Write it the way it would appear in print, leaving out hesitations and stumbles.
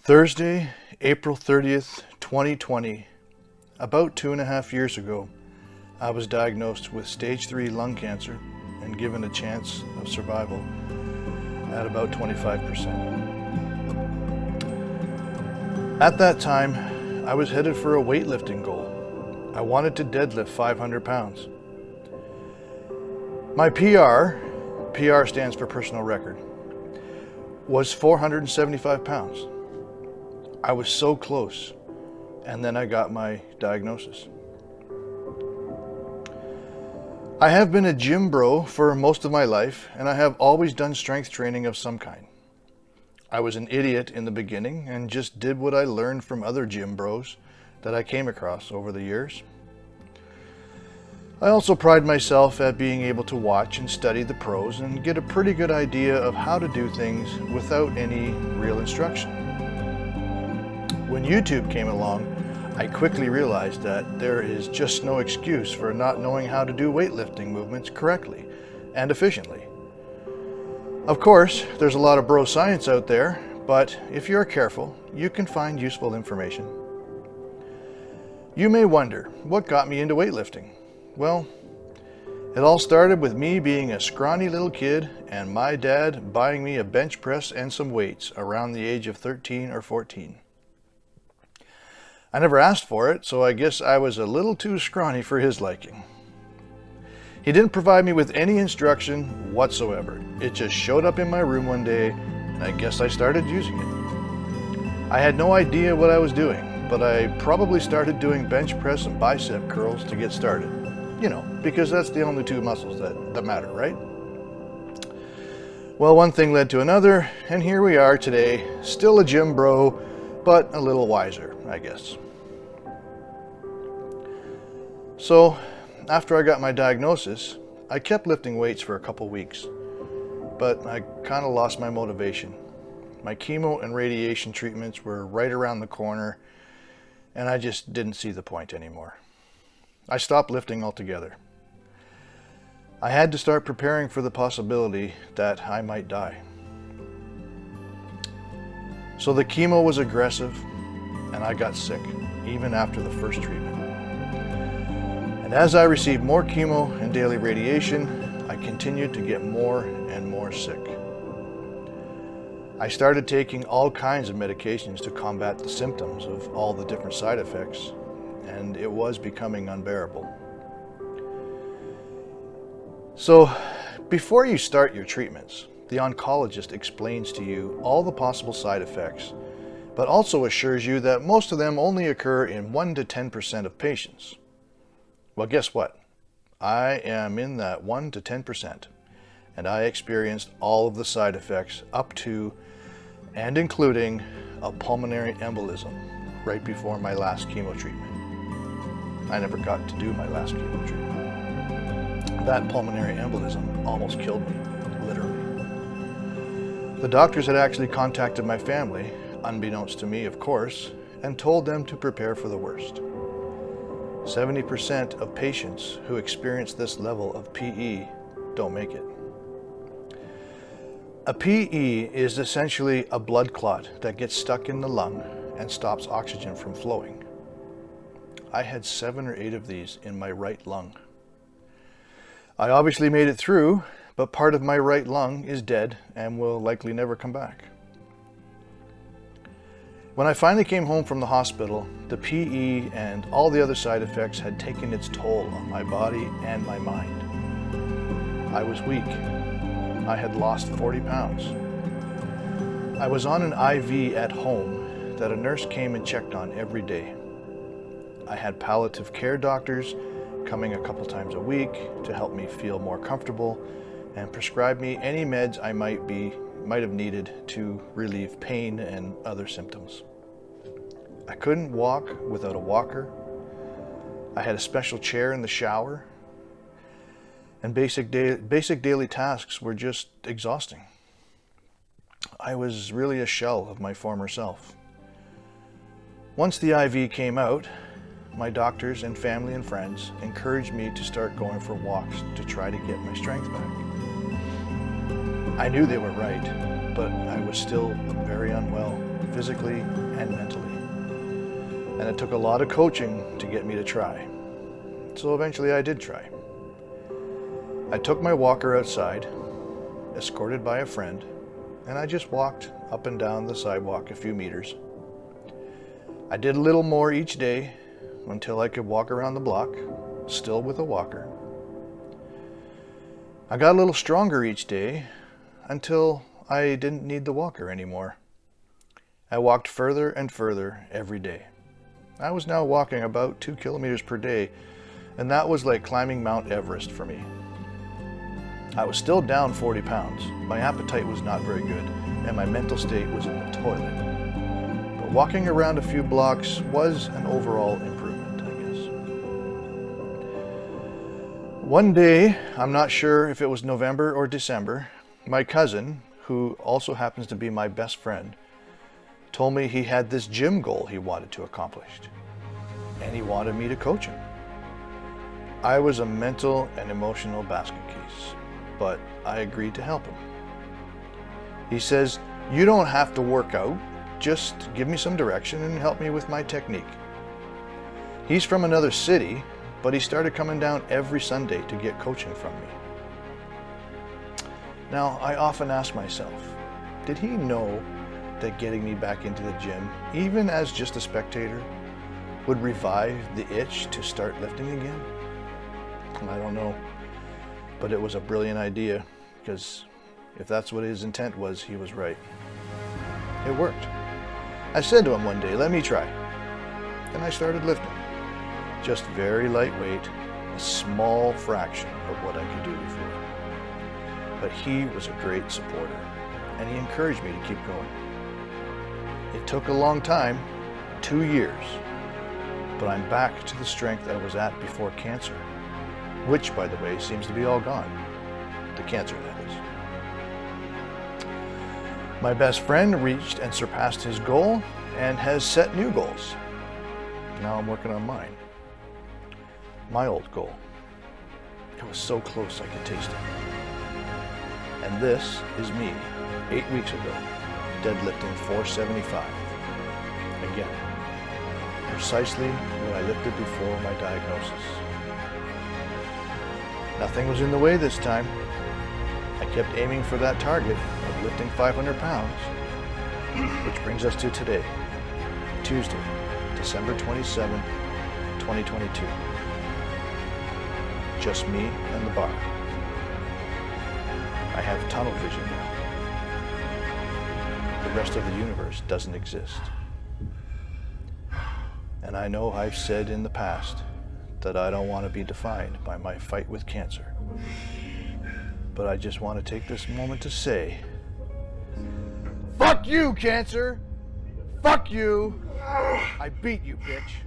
Thursday, April 30th, 2020, about 2.5 years ago, I was diagnosed with stage 3 lung cancer and given a chance of survival at about 25%. At that time, I was headed for a weightlifting goal. I wanted to deadlift 500 pounds. My PR stands for personal record, was 475 pounds. I was so close, and then I got my diagnosis. I have been a gym bro for most of my life, and I have always done strength training of some kind. I was an idiot in the beginning and just did what I learned from other gym bros that I came across over the years. I also pride myself at being able to watch and study the pros and get a pretty good idea of how to do things without any real instruction. When YouTube came along, I quickly realized that there is just no excuse for not knowing how to do weightlifting movements correctly and efficiently. Of course, there's a lot of bro science out there, but if you're careful, you can find useful information. You may wonder, what got me into weightlifting? Well, it all started with me being a scrawny little kid and my dad buying me a bench press and some weights around the age of 13 or 14. I never asked for it, so I guess I was a little too scrawny for his liking. He didn't provide me with any instruction whatsoever. It just showed up in my room one day, and I guess I started using it. I had no idea what I was doing, but I probably started doing bench press and bicep curls to get started. You know, because that's the only two muscles that matter, right? Well, one thing led to another, and here we are today, still a gym bro, but a little wiser, I guess. So, after I got my diagnosis, I kept lifting weights for a couple weeks, but I kind of lost my motivation. My chemo and radiation treatments were right around the corner, and I just didn't see the point anymore. I stopped lifting altogether. I had to start preparing for the possibility that I might die. So the chemo was aggressive, and I got sick, even after the first treatment. And as I received more chemo and daily radiation, I continued to get more and more sick. I started taking all kinds of medications to combat the symptoms of all the different side effects, and it was becoming unbearable. So, before you start your treatments, the oncologist explains to you all the possible side effects, but also assures you that most of them only occur in 1 to 10% of patients. Well, guess what? I am in that 1 to 10%, and I experienced all of the side effects up to and including a pulmonary embolism right before my last chemo treatment. I never got to do my last chemo treatment. That pulmonary embolism almost killed me, literally. The doctors had actually contacted my family, unbeknownst to me, of course, and told them to prepare for the worst. 70% of patients who experience this level of PE don't make it. A PE is essentially a blood clot that gets stuck in the lung and stops oxygen from flowing. I had 7 or 8 of these in my right lung. I obviously made it through, but part of my right lung is dead and will likely never come back. When I finally came home from the hospital, the PE and all the other side effects had taken its toll on my body and my mind. I was weak. I had lost 40 pounds. I was on an IV at home that a nurse came and checked on every day. I had palliative care doctors coming a couple times a week to help me feel more comfortable and prescribe me any meds I might have needed to relieve pain and other symptoms. I couldn't walk without a walker. I had a special chair in the shower, and basic daily tasks were just exhausting. I was really a shell of my former self. Once the IV came out, my doctors and family and friends encouraged me to start going for walks to try to get my strength back. I knew they were right, but I was still very unwell physically and mentally. And it took a lot of coaching to get me to try. So eventually I did try. I took my walker outside, escorted by a friend, and I just walked up and down the sidewalk a few meters. I did a little more each day until I could walk around the block, still with a walker. I got a little stronger each day until I didn't need the walker anymore. I walked further and further every day. I was now walking about 2 kilometers per day, and that was like climbing Mount Everest for me. I was still down 40 pounds. My appetite was not very good, and my mental state was in the toilet. But walking around a few blocks was an overall improvement, I guess. One day, I'm not sure if it was November or December, my cousin, who also happens to be my best friend, told me he had this gym goal he wanted to accomplish, and he wanted me to coach him. I was a mental and emotional basket case, but I agreed to help him. He says, "You don't have to work out, just give me some direction and help me with my technique." He's from another city, but he started coming down every Sunday to get coaching from me. Now, I often ask myself, did he know that getting me back into the gym, even as just a spectator, would revive the itch to start lifting again? I don't know, but it was a brilliant idea, because if that's what his intent was, he was right. It worked. I said to him one day, "Let me try." And I started lifting. Just very lightweight, a small fraction of what I could do before. But he was a great supporter, and he encouraged me to keep going. It took a long time, 2 years, but I'm back to the strength I was at before cancer, which, by the way, seems to be all gone. The cancer, that is. My best friend reached and surpassed his goal and has set new goals. Now I'm working on mine. My old goal. It was so close I could taste it. And this is me, 8 weeks ago, deadlifting 475. Again, precisely what I lifted before my diagnosis. Nothing was in the way this time. I kept aiming for that target of lifting 500 pounds, which brings us to today, Tuesday, December 27, 2022. Just me and the bar. I have tunnel vision now. The rest of the universe doesn't exist. And I know I've said in the past that I don't want to be defined by my fight with cancer. But I just want to take this moment to say, fuck you, cancer! Fuck you! I beat you, bitch.